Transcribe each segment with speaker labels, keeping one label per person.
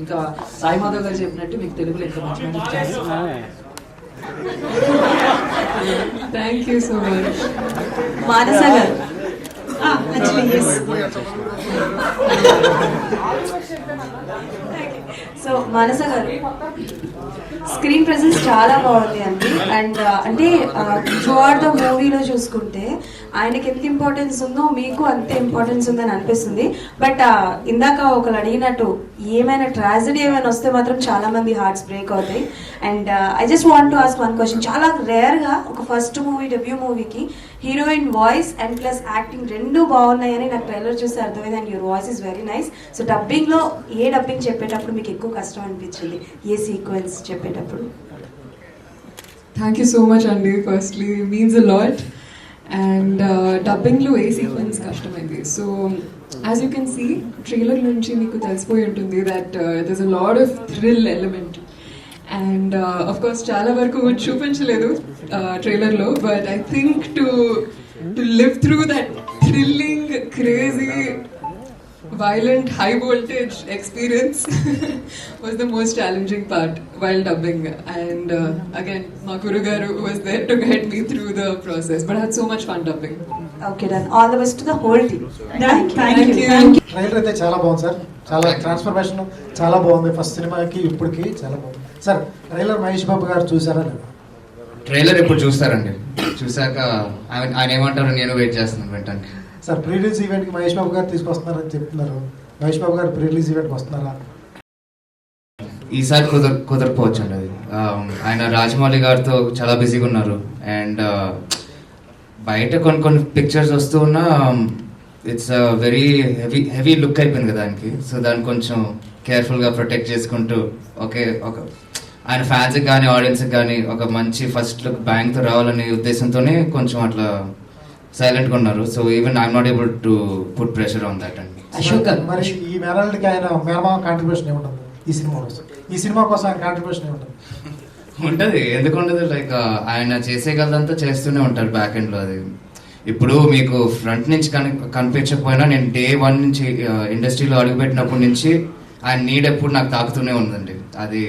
Speaker 1: ఇంకా సాయి మాధవ్ గారు చెప్పినట్టు మీకు తెలుగులో ఎంత మంచి మంచి చేస్తున్నారు.
Speaker 2: Thank you so much.
Speaker 3: Manasa గారు సో మానస గారు స్క్రీన్ ప్రెసెన్స్ చాలా బాగుంది అండి. అండ్ అంటే త్రూఅవుట్ ద మూవీలో చూసుకుంటే ఆయనకి ఎంత ఇంపార్టెన్స్ ఉందో మీకు అంతే ఇంపార్టెన్స్ ఉందని అనిపిస్తుంది. బట్ ఇందాక ఒకరు అడిగినట్టు ఏమైనా ట్రాజడీ ఏమైనా వస్తే మాత్రం చాలా మంది హార్ట్స్ బ్రేక్ అవుతాయి. And I just want to ask one question. చాలా రేర్గా ఒక ఫస్ట్ మూవీ డెబ్యూ మూవీకి heroine voice and plus acting రెండు బాగున్నాయని నాకు ట్రైలర్ చూసి అర్థమైంది. And your voice is very nice. So డబ్బింగ్లో ఏ డబ్బింగ్ చెప్పేటప్పుడు మీకు ఎక్కువ కష్టం అనిపించింది, ఏ సీక్వెన్స్ చెప్పేటప్పుడు?
Speaker 2: థ్యాంక్ యూ సో మచ్ అండి. Firstly means a lot. And డబ్బింగ్లో ఏ సీక్వెన్స్ కష్టమైంది. So as you can see trailer నుంచి మీకు తెలిసిపోయి ఉంటుంది that దర్స్ a lot of thrill element. And of course చాలా వరకు చూపించలేదు ట్రైలర్లో. But I think to live through that thrilling crazy violent high voltage experience was the most challenging part while dubbing. And again ma guru garu was there to guide me through the process, but I had so much fun dubbing.
Speaker 3: Okay, done. All the best to the whole team.
Speaker 2: Thank you.
Speaker 4: Trailer అయితే చాలా బాగుంది sir. చాలా transformation చాలా బాగుంది. First సినిమాకి ఇప్పటికి చాలా బాగుంది సార్. ట్రైలర్ మహేష్ బాబు గారు చూసారా లేదా?
Speaker 5: ట్రైలర్ ఎప్పుడు చూస్తారండి, చూసాక ఆయన ఏమంటారో నేను వెయిట్ చేస్తున్నాను వెంటనే.
Speaker 4: సార్ ప్రీ రిలీజ్ ఈవెంట్కి మహేష్ బాబు గారు తీసుకొస్తున్నారని చెప్తున్నారు. మహేష్ బాబు గారు ప్రీ రిలీజ్ ఈవెంట్కి వస్తున్నారా?
Speaker 5: ఈసారి కుదరకపోవచ్చు అండి. అది ఆయన రాజమౌళి గారితో చాలా బిజీగా ఉన్నారు. అండ్ బయట కొన్ని పిక్చర్స్ వస్తూ ఉన్నా ఇట్స్ వెరీ హెవీ లుక్ అయిపోయింది కదా దానికి. సో దాన్ని కొంచెం కేర్ఫుల్గా ప్రొటెక్ట్ చేసుకుంటూ ఒక ఆయన ఫ్యాన్స్కి కానీ ఆడియన్స్కి కానీ ఒక మంచి ఫస్ట్ లుక్ బ్యాంక్తో రావాలనే ఉద్దేశంతోనే కొంచెం అట్లా సైలెంట్గా ఉన్నారు. So even I'm not able to put pressure on that అండి.
Speaker 1: అశోక్ గారు
Speaker 4: మరి ఈ మేనల్కి ఆయన మేనమామ కాంట్రిబ్యూషన్ ఏముంటుంది ఈ సినిమా కోసం? ఈ సినిమా కోసం ఆయన కాంట్రిబ్యూషన్ ఏముంటుంది?
Speaker 5: ఉంటుంది, ఎందుకు ఉండదు. లైక్ ఆయన చేసేగలదంతా చేస్తూనే ఉంటారు బ్యాక్ ఎండ్లో. అది ఇప్పుడు మీకు ఫ్రంట్ నుంచి కనిపించకపోయినా నేను డే 1 నుంచి ఇండస్ట్రీలో అడుగుపెట్టినప్పటి నుంచి ఆయన నీడ్ ఎప్పుడు నాకు తాకుతూనే ఉందండి. అది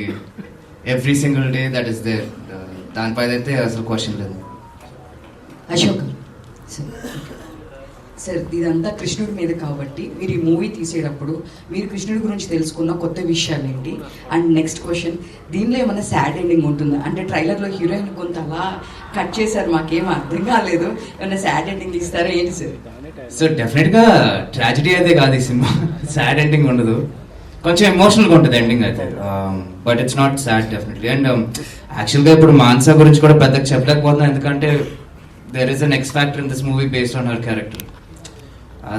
Speaker 5: every single day that is there. దానిపై అయితే అసలు క్వశ్చన్ లేదు.
Speaker 1: అశోక్ సార్, ఇదంతా కృష్ణుడి మీద కాబట్టి మీరు ఈ మూవీ తీసేటప్పుడు మీరు కృష్ణుడి గురించి తెలుసుకున్న కొత్త విషయాలు ఏంటి? అండ్ నెక్స్ట్ క్వశ్చన్, దీనిలో ఏమైనా సాడ్ ఎండింగ్ ఉంటుందా? అంటే ట్రైలర్లో హీరోయిన్ కొంత అలా కట్ చేశారు, మాకేం అర్థం కాలేదు. ఏమైనా సాడ్ ఎండింగ్ ఇస్తారా ఏంటి సార్?
Speaker 5: సో డెఫినెట్గా ట్రాజడీ అయితే కాదు ఈ సినిమా. సాడ్ ఎండింగ్ ఉండదు, కొంచెం ఎమోషనల్గా ఉంటుంది ఎండింగ్ అయితే. But it's not sad definitely. And యాక్చువల్గా ఇప్పుడు మాన్సా గురించి కూడా పెద్దగా చెప్పలేకపోతున్నాను, ఎందుకంటే there is an X factor in this movie based on her character.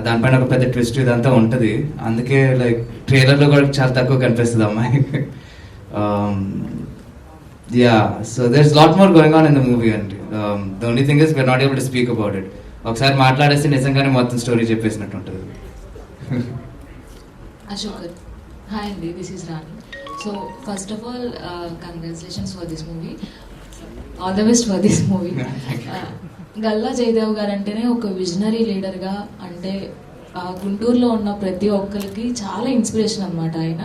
Speaker 5: దానిపైన ఒక పెద్ద ట్విస్ట్ ఇదంతా ఉంటుంది. అందుకే లైక్ ట్రైలర్లో కూడా చాలా తక్కువ కనిపిస్తుంది అమ్మాయి. Yeah, so there is lot more going on in the movie అండి. The only thing is we're not able to speak about it. ఒకసారి మాట్లాడేస్తే నిజంగానే మొత్తం స్టోరీ చెప్పేసినట్టు ఉంటుంది.
Speaker 6: Ashok, hi Andy, this is Rani. So first of all, congratulations for this movie. All the best for this movie. Galla Jayadev గారు అంటేనే ఒక visionary లీడర్గా, అంటే గుంటూరులో ఉన్న ప్రతి ఒక్కరికి చాలా ఇన్స్పిరేషన్ అనమాట ఆయన.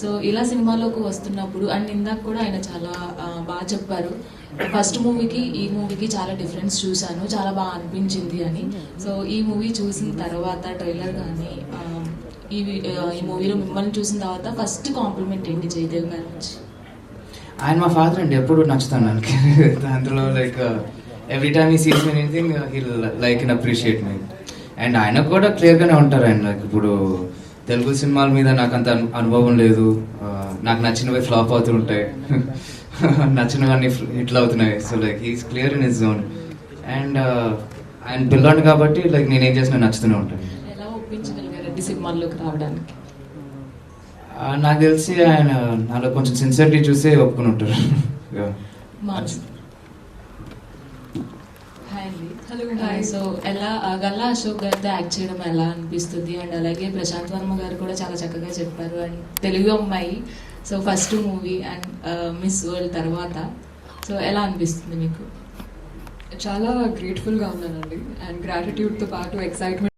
Speaker 6: సో ఇలా సినిమాలోకి వస్తున్నప్పుడు, అండ్ ఇందాక కూడా ఆయన చాలా బాగా చెప్పారు, ఫస్ట్ మూవీకి ఈ మూవీకి చాలా డిఫరెన్స్ చూశాను, చాలా బాగా అనిపించింది అని. సో ఈ మూవీ చూసిన తర్వాత ట్రైలర్ కానీ ఈ మూవీలో మిమ్మల్ని చూసిన తర్వాత ఫస్ట్ కాంప్లిమెంట్ ఏంటి జయదేవ్ గారి నుంచి?
Speaker 5: ఆయన మా ఫాదర్ అండి, ఎప్పుడు నచ్చుతాను నాకు. అందులో like every time he sees me anything heal like and appreciate me. And ఆయన కూడా క్లియర్గానే ఉంటారు. ఆయన లైక్ ఇప్పుడు తెలుగు సినిమాల మీద నాకు అంత అనుభవం లేదు, నాకు నచ్చినవి ఫ్లాప్ అవుతూ ఉంటాయి, నచ్చినవన్నీ హిట్లు అవుతున్నాయి. So like he's clear in his zone. And ఆయన పిల్లాడు కాబట్టి లైక్ నేనేం చేసినా నచ్చుతూనే ఉంటాను.
Speaker 6: ఎలా ఒప్పించగలిగారు సినిమాల్లోకి రావడానికి?
Speaker 5: నాకు తెలిసి ఆయన నాలో కొంచెం సిన్సియరిటీ చూసి ఒప్పుకుని ఉంటారు.
Speaker 6: సో ఎలా గల్లా అశోక్ గారితో యాక్ట్ చేయడం ఎలా అనిపిస్తుంది? అండ్ అలాగే ప్రశాంత్ వర్మ గారు కూడా చాలా చక్కగా చెప్పారు. అండ్ తెలుగు అమ్మాయి, so first movie and miss world తర్వాత, సో ఎలా అనిపిస్తుంది మీకు?
Speaker 2: చాలా గ్రేట్ఫుల్గా ఉన్నానండి. అండ్ గ్రాటిట్యూడ్తో పాటు excitement.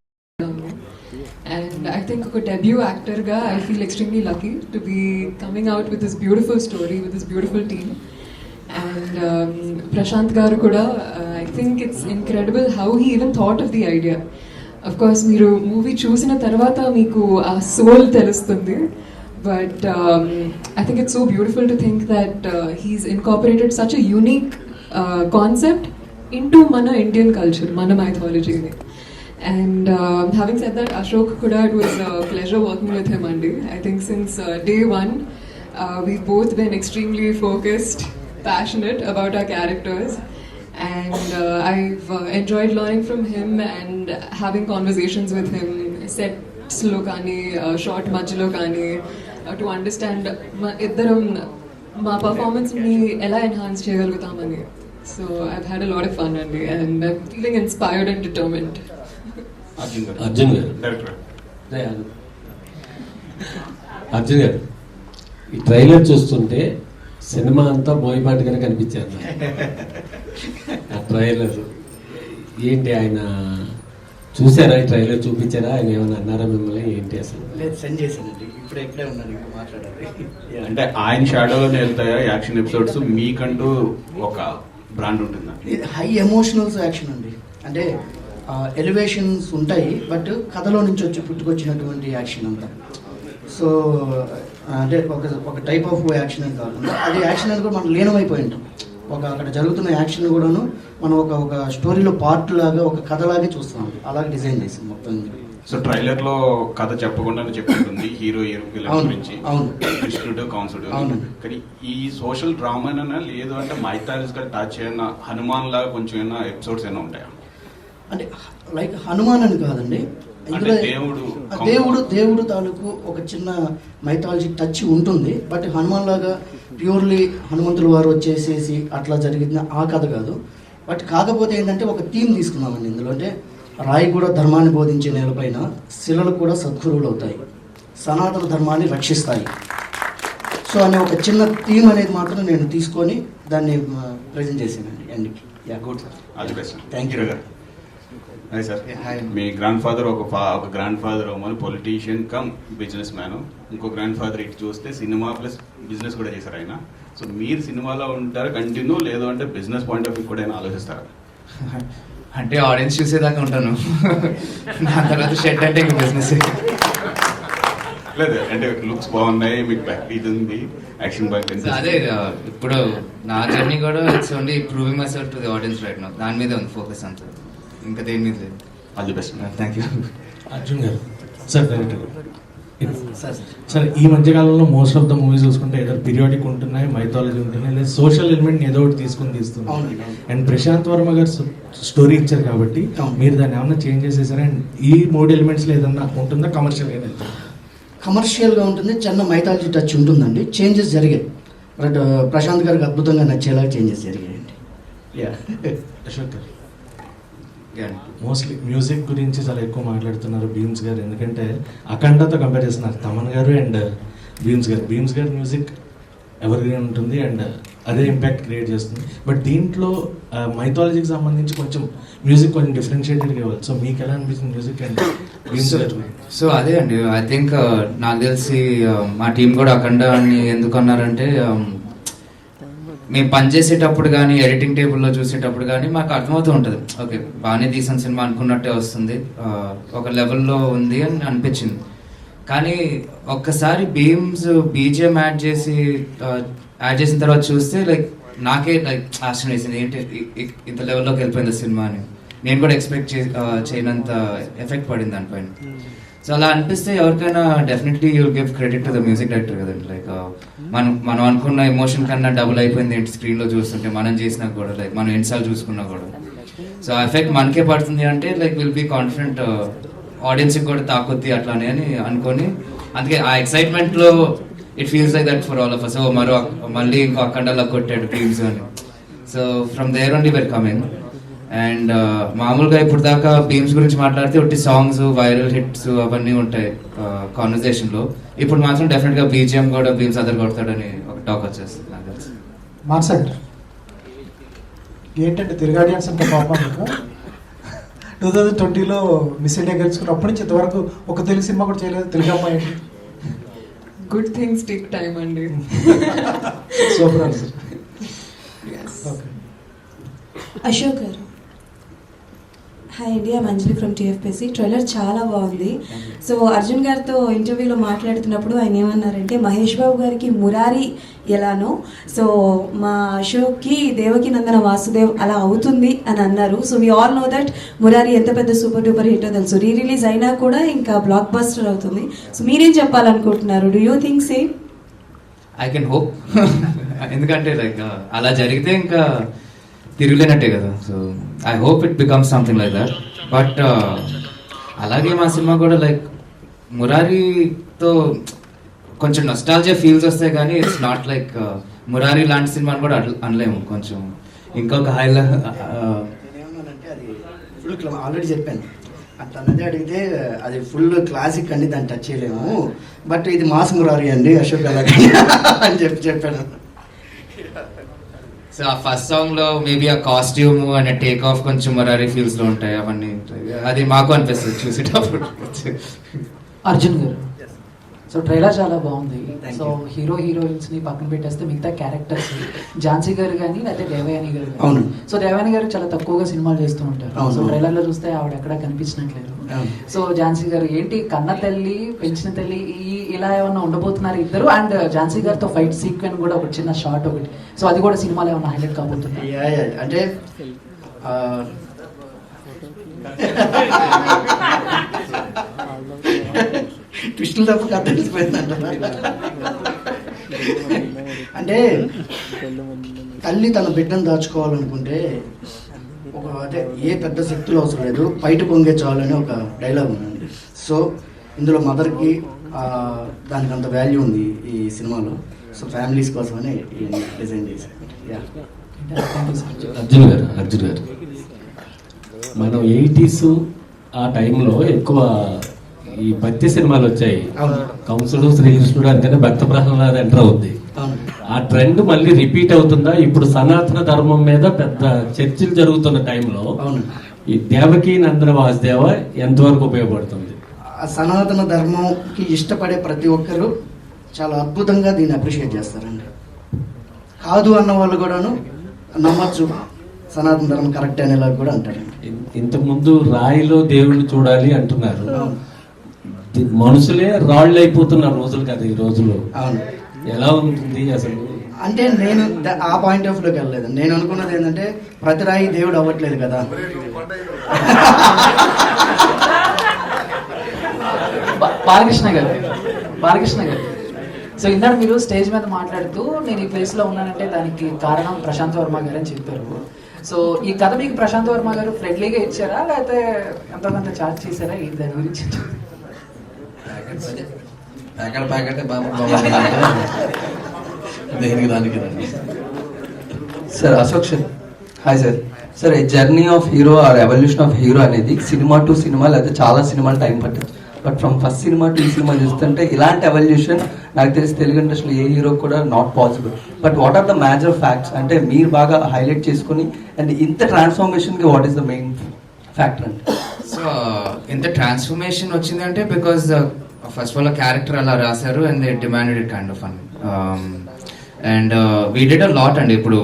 Speaker 2: And And I think a debut actor ga, I feel extremely lucky to be coming out with this beautiful story, with this beautiful team. And Prashant garu kuda, I think it's incredible how he even thought of the idea. Of course, మీరు movie చూసిన తర్వాత మీకు ఆ soul తెలుస్తుంది. But I think it's so beautiful to think that he's incorporated such a unique concept into mana Indian culture, mana mythology. And having said that, Ashok kuda, it was a pleasure working with him, Andy. I think since day one, we've both been extremely focused, passionate about our characters. And I've enjoyed learning from him and having conversations with him, sets lo kani, short majlo kani, to understand iddaram ma performance ni ela enhance cheyagalgutamani. So I've had a lot of fun, Andy, and I'm feeling inspired and determined.
Speaker 7: Arjun గారు అర్జున్ గారు ఈ trailer చూస్తుంటే cinema అంతా బోయపాటిగానే కనిపించారు ఆ trailer ఏంటి ఆయన చూసారా ఈ ట్రైలర్ చూపించారా ఆయన ఏమైనా అన్నారా మిమ్మల్ని ఏంటి అసలు
Speaker 8: లేదు సెండ్ చేశానండి ఇప్పుడే ఉన్నాను ఇంకా మాట్లాడాలి
Speaker 9: అంటే ఆయన షాడోలోనే వెళ్తాయా యాక్షన్ ఎపిసోడ్స్ మీకంటూ ఒక బ్రాండ్ ఉంటుందా
Speaker 8: ఇది హై ఎమోషనల్స్ యాక్షన్ అండి అంటే ఎలివేషన్స్ ఉంటాయి బట్ కథలో నుంచి వచ్చి పుట్టుకొచ్చినటువంటి యాక్షన్ అంతా సో అంటే ఒక టైప్ ఆఫ్ యాక్షన్ అని కాకుండా అది యాక్షన్ అని కూడా మనం లీనమైపోయి ఉంటాం అక్కడ జరుగుతున్న యాక్షన్ కూడాను మనం ఒక స్టోరీలో పార్ట్ లాగా ఒక కథలాగే చూస్తున్నాం అలాగే డిజైన్ చేసింది మొత్తం.
Speaker 9: సో ట్రైలర్ లో కథ చెప్పకుండానే చెప్పుకుంటుంది హీరో విలన్ గురించి
Speaker 8: అవును
Speaker 9: కృష్ణుడు కంసుడు కానీ ఈ సోషల్ డ్రామానా లేదు అంటే మైథాలజికల్ టచ్ అయినా హనుమాన్ లాగా కొంచెం ఏమైనా ఎపిసోడ్స్ ఏమైనా ఉంటాయా
Speaker 8: అంటే లైక్ హనుమాన్ అని కాదండి దేవుడు తాలూకు ఒక చిన్న మైథాలజీ టచ్ ఉంటుంది బట్ హనుమాన్ లాగా ప్యూర్లీ హనుమంతుల వారు వచ్చేసేసి అట్లా జరిగిన ఆ కథ కాదు. బట్ కాకపోతే ఏంటంటే ఒక థీమ్ తీసుకున్నామండి ఇందులో అంటే రాయి కూడా ధర్మాన్ని బోధించే నేలపైన శిలలు కూడా సద్గురువులు అవుతాయి, సనాతన ధర్మాన్ని రక్షిస్తాయి. సో అనే ఒక చిన్న థీమ్ అనేది మాత్రం నేను తీసుకొని దాన్ని ప్రజెంట్ చేశానండి ఎండ్కి. Yeah good sir,
Speaker 9: all the best.
Speaker 8: Thank you.
Speaker 9: Hi sir, మీ గ్రాండ్ ఫాదర్ ఒక గ్రాండ్ ఫాదర్ అవ్వమని పొలిటీషియన్ కమ్ బిజినెస్ మ్యాన్, ఇంకో గ్రాండ్ ఫాదర్ ఇటు చూస్తే సినిమా ప్లస్ బిజినెస్ కూడా చేశారు ఆయన. సో మీరు సినిమాలో ఉంటారా కంటిన్యూ, లేదు అంటే బిజినెస్ పాయింట్ ఆఫ్ వ్యూ కూడా ఆలోచిస్తారా?
Speaker 5: అంటే ఆడియన్స్ చూసేదాకా ఉంటాను, దాని తర్వాత షెడ్ అంటే ఇంకా బిజినెస్.
Speaker 9: లేదు అంటే లుక్స్ బాగున్నాయి, మీకు బ్యాక్ ఇది ఉంది, యాక్షన్ బ్యాక్.
Speaker 5: అదే ఇప్పుడు నా జర్నీ కూడా it's only proving my self to the audience right now, దాని మీద ఉంది ఫోకస్ అంతా, ఇంకా దేని మీద లేదు.
Speaker 9: All the best.
Speaker 5: Thank you.
Speaker 7: Arjun గారు సార్, డైరెక్టర్ సార్, ఈ మధ్యకాలంలో మోస్ట్ ఆఫ్ ద మూవీస్ చూసుకుంటే ఏదో పీరియాడిక్ ఉంటున్నాయి, మైథాలజీ ఉంటున్నాయి, లేదా సోషల్ ఎలిమెంట్ ఏదో ఒకటి తీస్తున్నారు. అండ్ ప్రశాంత్ వర్మ గారు స్టోరీ ఇచ్చారు కాబట్టి మీరు దాన్ని ఏమన్నా చేంజ్ చేసేసారా? అండ్ ఈ 3 ఎలిమెంట్స్లో ఏదన్నా ఉంటుందా కమర్షియల్ ఏదైతే?
Speaker 8: కమర్షియల్గా ఉంటుంది, చిన్న మైథాలజీ టచ్ ఉంటుందండి. చేంజెస్ జరిగాయి, బట్ ప్రశాంత్ గారికి అద్భుతంగా నచ్చేలాగా చేంజెస్ జరిగాయండి. Yeah
Speaker 7: Ashok garu, mostly music గురించి చాలా ఎక్కువ మాట్లాడుతున్నారు భీమ్స్ గారు, ఎందుకంటే అఖండతో కంపేర్ చేస్తున్నారు తమన్ గారు అండ్ భీమ్స్ గారు. భీమ్స్ గారి మ్యూజిక్ ఎవరిగ్రీన్ ఉంటుంది అండ్ అదే ఇంపాక్ట్ క్రియేట్ చేస్తుంది. బట్ దీంట్లో మైథాలజీకి సంబంధించి కొంచెం మ్యూజిక్ కొంచెం డిఫరెన్షియేటెడ్గా ఇవ్వాలి. సో మీకు ఎలా అనిపిస్తుంది మ్యూజిక్ అండ్ భీమ్స్ గారు?
Speaker 5: సో అదే అండి, ఐ థింక్ నాకు తెలిసి మా టీం కూడా అఖండ అని ఎందుకు అన్నారంటే, మేము పనిచేసేటప్పుడు కానీ ఎడిటింగ్ టేబుల్లో చూసేటప్పుడు కానీ మాకు అర్థమవుతూ ఉంటుంది, ఓకే బాగానే తీసిన సినిమా అనుకున్నట్టే వస్తుంది, ఒక లెవెల్లో ఉంది అని అనిపించింది. కానీ ఒక్కసారి బీమ్స్ బీజిఎం యాడ్ చేసిన తర్వాత చూస్తే లైక్ నాకే లైక్ ఆశ్చర్యం వేసింది, ఏంటి ఇంత లెవెల్లోకి వెళ్ళిపోయింది సినిమా అని. నేను కూడా ఎక్స్పెక్ట్ చేయనంత ఎఫెక్ట్ పడింది దానిపైన. సో అలా అనిపిస్తే ఎవరికైనా definitely you give credit to the music director కదండి. లైక్ మనం అనుకున్న ఎమోషన్ కన్నా డబుల్ అయిపోయింది ఏంటి స్క్రీన్లో చూస్తుంటే, మనం చేసినా కూడా లైక్ మనం ఎన్నిసార్లు చూసుకున్నా కూడా. సో ఆ ఎఫెక్ట్ మనకే పడుతుంది అంటే లైక్ విల్ బీ కాన్ఫిడెంట్ ఆడియన్స్కి కూడా తాకొద్ది అట్లానే అని అనుకొని, అందుకే ఆ ఎక్సైట్మెంట్లో it feels like that for all of us. మళ్ళీ ఇంకో అఖండలా కొట్టాడు టీమ్స్ అని. So from there only were coming. And మామూలుగా ఇప్పుడు దాకా బీమ్స్ గురించి మాట్లాడితే ఒకటి సాంగ్స్, వైరల్ హిట్స్ అవన్నీ ఉంటాయి కాన్వర్సేషన్లో. ఇప్పుడు మాత్రం డెఫినెట్గా బీజిఎం కూడా బీమ్స్ అదర్ కొడతాడని ఒక టాక్ వచ్చేస్తుంది నాకు తెలిసి.
Speaker 4: మార్సెంట్ ఏంటంటే తిరగాడియన్స్ అంటే పాపం మీకు 2020లో మిస్ ఇండియా గెలుచుకుని అప్పటి నుంచి ఇంతవరకు ఒక తెలుగు సినిమా కూడా చేయలేదు తెలుగు అమ్మాయి.
Speaker 2: గుడ్ థింగ్స్ టేక్ టైమ్ అండి.
Speaker 4: Super answer. Okay.
Speaker 3: Ashok garu. Hi అండి, I Anjali from TFPC. Trailer చాలా బాగుంది. సో అర్జున్ గారితో ఇంటర్వ్యూలో మాట్లాడుతున్నప్పుడు ఆయన ఏమన్నారంటే మహేష్ బాబు గారికి మురారి ఎలానో సో మా అశోక్కి దేవకి నందన వాసుదేవ్ అలా అవుతుంది అని అన్నారు. So we all know that Murari ఎంత పెద్ద సూపర్ డూపర్ హిట్టో తెలుసు. రిలీజ్ అయినా కూడా ఇంకా బ్లాక్ బస్టర్ అవుతుంది. సో మీరేం చెప్పాలనుకుంటున్నారు? Do you think same?
Speaker 5: I can hope. ఎందుకంటే లైక్ అలా జరిగితే ఇంకా తిరుగులేనట్టే కదా. So I hope it becomes something like that. But అలాగే మా సినిమా కూడా లైక్ మురారితో కొంచెం నస్టాలజియా ఫీల్స్ వస్తాయి కానీ ఇట్స్ నాట్ లైక్ మురారి లాంటి సినిమాని కూడా అనలేము. కొంచెం ఇంకొక హైలా
Speaker 8: నేనేమన్నానంటే అది ఫుల్ ఆల్రెడీ చెప్పాను. అట్లన్నది అడిగితే అది ఫుల్ క్లాసిక్ అండి, దాన్ని టచ్ చేయలేము. బట్ ఇది మాస్ మురారి అండి అశోక్ అలాగే అని చెప్పాను.
Speaker 5: సో ఆ ఫస్ట్ సాంగ్ లో మేబీ ఆ కాస్ట్యూమ్ అండ్ టేక్ ఆఫ్ కొంచెం మురారి ఫీల్స్ లో ఉంటాయి అవన్నీ. అది మాకు అనిపిస్తుంది చూసేటప్పుడు.
Speaker 10: అర్జున్ గారు, సో ట్రైలర్ చాలా బాగుంది. సో హీరోయిన్స్ ని పక్కన పెట్టేస్తే మిగతా క్యారెక్టర్స్ ఝాన్సీ గారు కానీ లేకపోతే దేవయాని గారు కానీ. సో దేవయాని గారు చాలా తక్కువగా సినిమాలు చేస్తూ ఉంటారు. సో ట్రైలర్ లో చూస్తే ఆవిడ ఎక్కడ కనిపించినట్లేదు. సో ఝాన్సీ గారు ఏంటి కన్న తల్లి పెంచిన తల్లి ఇలా ఏమన్నా ఉండబోతున్నారు ఇద్దరు. అండ్ ఝాన్సీ గారితో ఫైట్ సీక్వెన్స్ కూడా ఒక చిన్న షార్ట్ ఒకటి. సో అది కూడా సినిమాలో ఏమన్నా హైలైట్ కాబోతుంది.
Speaker 8: అంటే ట్విస్టులు తప్ప కథ తెలిసిపోయిందంట. అంటే తల్లి తన బిడ్డను దాచుకోవాలనుకుంటే ఒక అంటే ఏ పెద్ద శక్తులు అవసరం లేదు, బయట పొంగే చాలని ఒక డైలాగ్ ఉందండి. సో ఇందులో మదర్కి దానికి అంత వాల్యూ ఉంది ఈ సినిమాలో. సో ఫ్యామిలీస్ కోసమని డిజైన్ చేశాను.
Speaker 11: అర్జున్ గారు మనం 80s ఆ టైంలో ఎక్కువ ఈ భక్తి సినిమాలు వచ్చాయి. కంసుడు శ్రీకృష్ణుడు అంటేనే భక్త ప్రహ్లాద ఎంటర్ అవుద్ది. ఆ ట్రెండ్ మళ్ళీ రిపీట్ అవుతుందా? ఇప్పుడు సనాతన ధర్మం మీద పెద్ద చర్చలు జరుగుతున్న టైంలో ఈ దేవకి నందన వాసుదేవ ఎంతవరకు ఉపయోగపడుతుంది?
Speaker 8: సనాతన ధర్మంకి ఇష్టపడే ప్రతి ఒక్కరు చాలా అద్భుతంగా దీన్ని అప్రిషియేట్ చేస్తారండి. కాదు అన్న వాళ్ళు కూడాను నమ్మచ్చు, సనాతన ధర్మం కరెక్ట్ అనేలా కూడా అంటారండి.
Speaker 11: ఇంతకుముందు రాయిలో దేవుణ్ణి చూడాలి అంటున్నారు, మనుషులే రాళ్ళు అయిపోతున్న రోజులు కదా ఈ రోజుల్లో.
Speaker 8: అవును,
Speaker 11: ఎలా ఉంటుంది అసలు?
Speaker 8: అంటే నేను ఆ పాయింట్ ఆఫ్ వ్యూకి వెళ్ళలేదు. నేను అనుకున్నది ఏంటంటే ప్రతి రాయి దేవుడు అవ్వట్లేదు కదా.
Speaker 10: బాలకృష్ణ గారు, సో ఇందాక మీరు స్టేజ్ మీద మాట్లాడుతూ నేను ఈ ప్లేస్ లో ఉన్నానంటే దానికి కారణం ప్రశాంత్ వర్మ గారు అని చెప్పారు. సో ఈ కథ మీకు ప్రశాంత్ వర్మ గారు ఫ్రెండ్లీగా ఇచ్చారా లేకపోతే ఎంతో కొంత చార్జ్ చేశారా? ఈ దాని గురించి
Speaker 12: దేనికి దానికి సార్. Ashok sir, hi sir. Sir journey of hero or evolution of hero అనేది సినిమా టు సినిమా లేదా చాలా సినిమాలు టైం పట్టదు. But from first cinema to ఈ సినిమా చూస్తుంటే ఇలాంటి ఎవల్యూషన్ నాకు తెలిసి తెలుగు ఇండస్ట్రీలో ఏ హీరో కూడా not possible. But what are the major facts అంటే మీరు బాగా హైలైట్ చేసుకుని అండ్ ఇంత ట్రాన్స్ఫర్మేషన్కి what is the main factor అంటే?
Speaker 5: సో ఇంత ట్రాన్స్ఫర్మేషన్ వచ్చిందంటే because first of all character అలా రాశారు and they demanded it kind of fun. And we did a lot అండి. ఇప్పుడు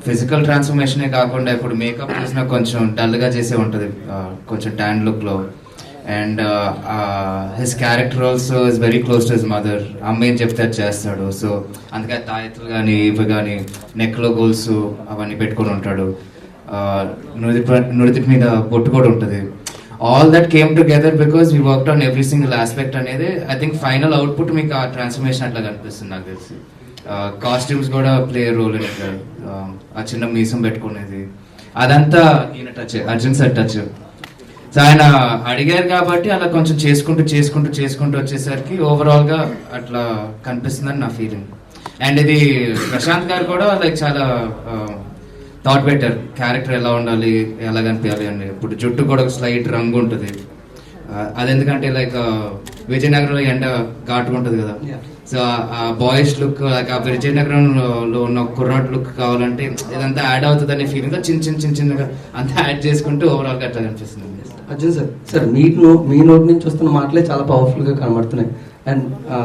Speaker 5: ఫిజికల్ ట్రాన్స్ఫర్మేషనే కాకుండా ఇప్పుడు మేకప్ చేసినా కొంచెం డల్గా చేసే ఉంటుంది, కొంచెం ట్యాన్ లుక్లో. And his character also is very close to his mother. అమ్మ ఏం చెప్తే అది చేస్తాడు. సో అందుకే తాయెత్తులు కానీ ఇవి కానీ నెక్లో గోల్స్ అవన్నీ పెట్టుకొని ఉంటాడు. నుడితి మీద బొట్టు కూడా ఉంటుంది. All that came together because we worked on every single aspect అనేది. ఐ థింక్ ఫైనల్ అవుట్పుట్ మీకు ఆ ట్రాన్స్ఫర్మేషన్ అట్లా కనిపిస్తుంది నాకు తెలిసి. కాస్ట్యూమ్స్ కూడా ప్లే రోల్ ఇన్ ఇట్. ఆ చిన్న మీసం పెట్టుకునేది అదంతా ఈయన touch, Arjun sir touch. So ఆయన అడిగారు కాబట్టి అలా కొంచెం చేసుకుంటూ వచ్చేసరికి ఓవరాల్ గా అట్లా కనిపిస్తుందని నా ఫీలింగ్. అండ్ ఇది ప్రశాంత్ గారు కూడా లైక్ చాలా థాట్ బెటర్ క్యారెక్టర్ ఎలా ఉండాలి, ఎలా కనిపించాలి అని. ఇప్పుడు జుట్టు కూడా ఒక స్లైట్ రంగు ఉంటుంది. అది ఎందుకంటే లైక్ విజయనగరంలో ఎండ ఘాటుగా ఉంటుంది కదా. సో ఆ బాయ్స్ లుక్ ఆ విజయనగరంలో ఉన్న కుర్రాడ్ లుక్ కావాలంటే ఇదంతా యాడ్ అవుతుంది అనే ఫీలింగ్ చిన్నగా అంతా యాడ్ చేసుకుంటూ ఓవరాల్గా అట్లా కనిపిస్తుంది.
Speaker 12: అర్జున్ సార్, సార్ మీ నోటి నుంచి వస్తున్న మాటలే చాలా పవర్ఫుల్గా కనబడుతున్నాయి. అండ్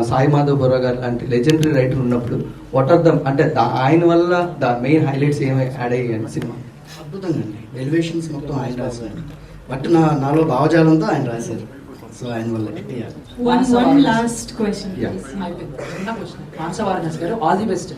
Speaker 12: సాయి మాధవ్ బొర్రా గారు లాంటి లెజెండరీ రైటర్ ఉన్నప్పుడు వాట్ ఆర్ ద అంటే ఆయన వల్ల ద మెయిన్ హైలైట్స్ ఏమి యాడ్ అయ్యాయి సినిమా?
Speaker 8: అద్భుతంగా అండి, ఎలివేషన్స్ మొత్తం ఆయన రాశారు, బట్ నాలో భావజాలంతో ఆయన రాశారు. సో ఆయన వల్ల
Speaker 13: one last question,
Speaker 12: Yeah.
Speaker 13: please.
Speaker 10: మానస వారణాసి గారు, ఆల్ ది బెస్ట్.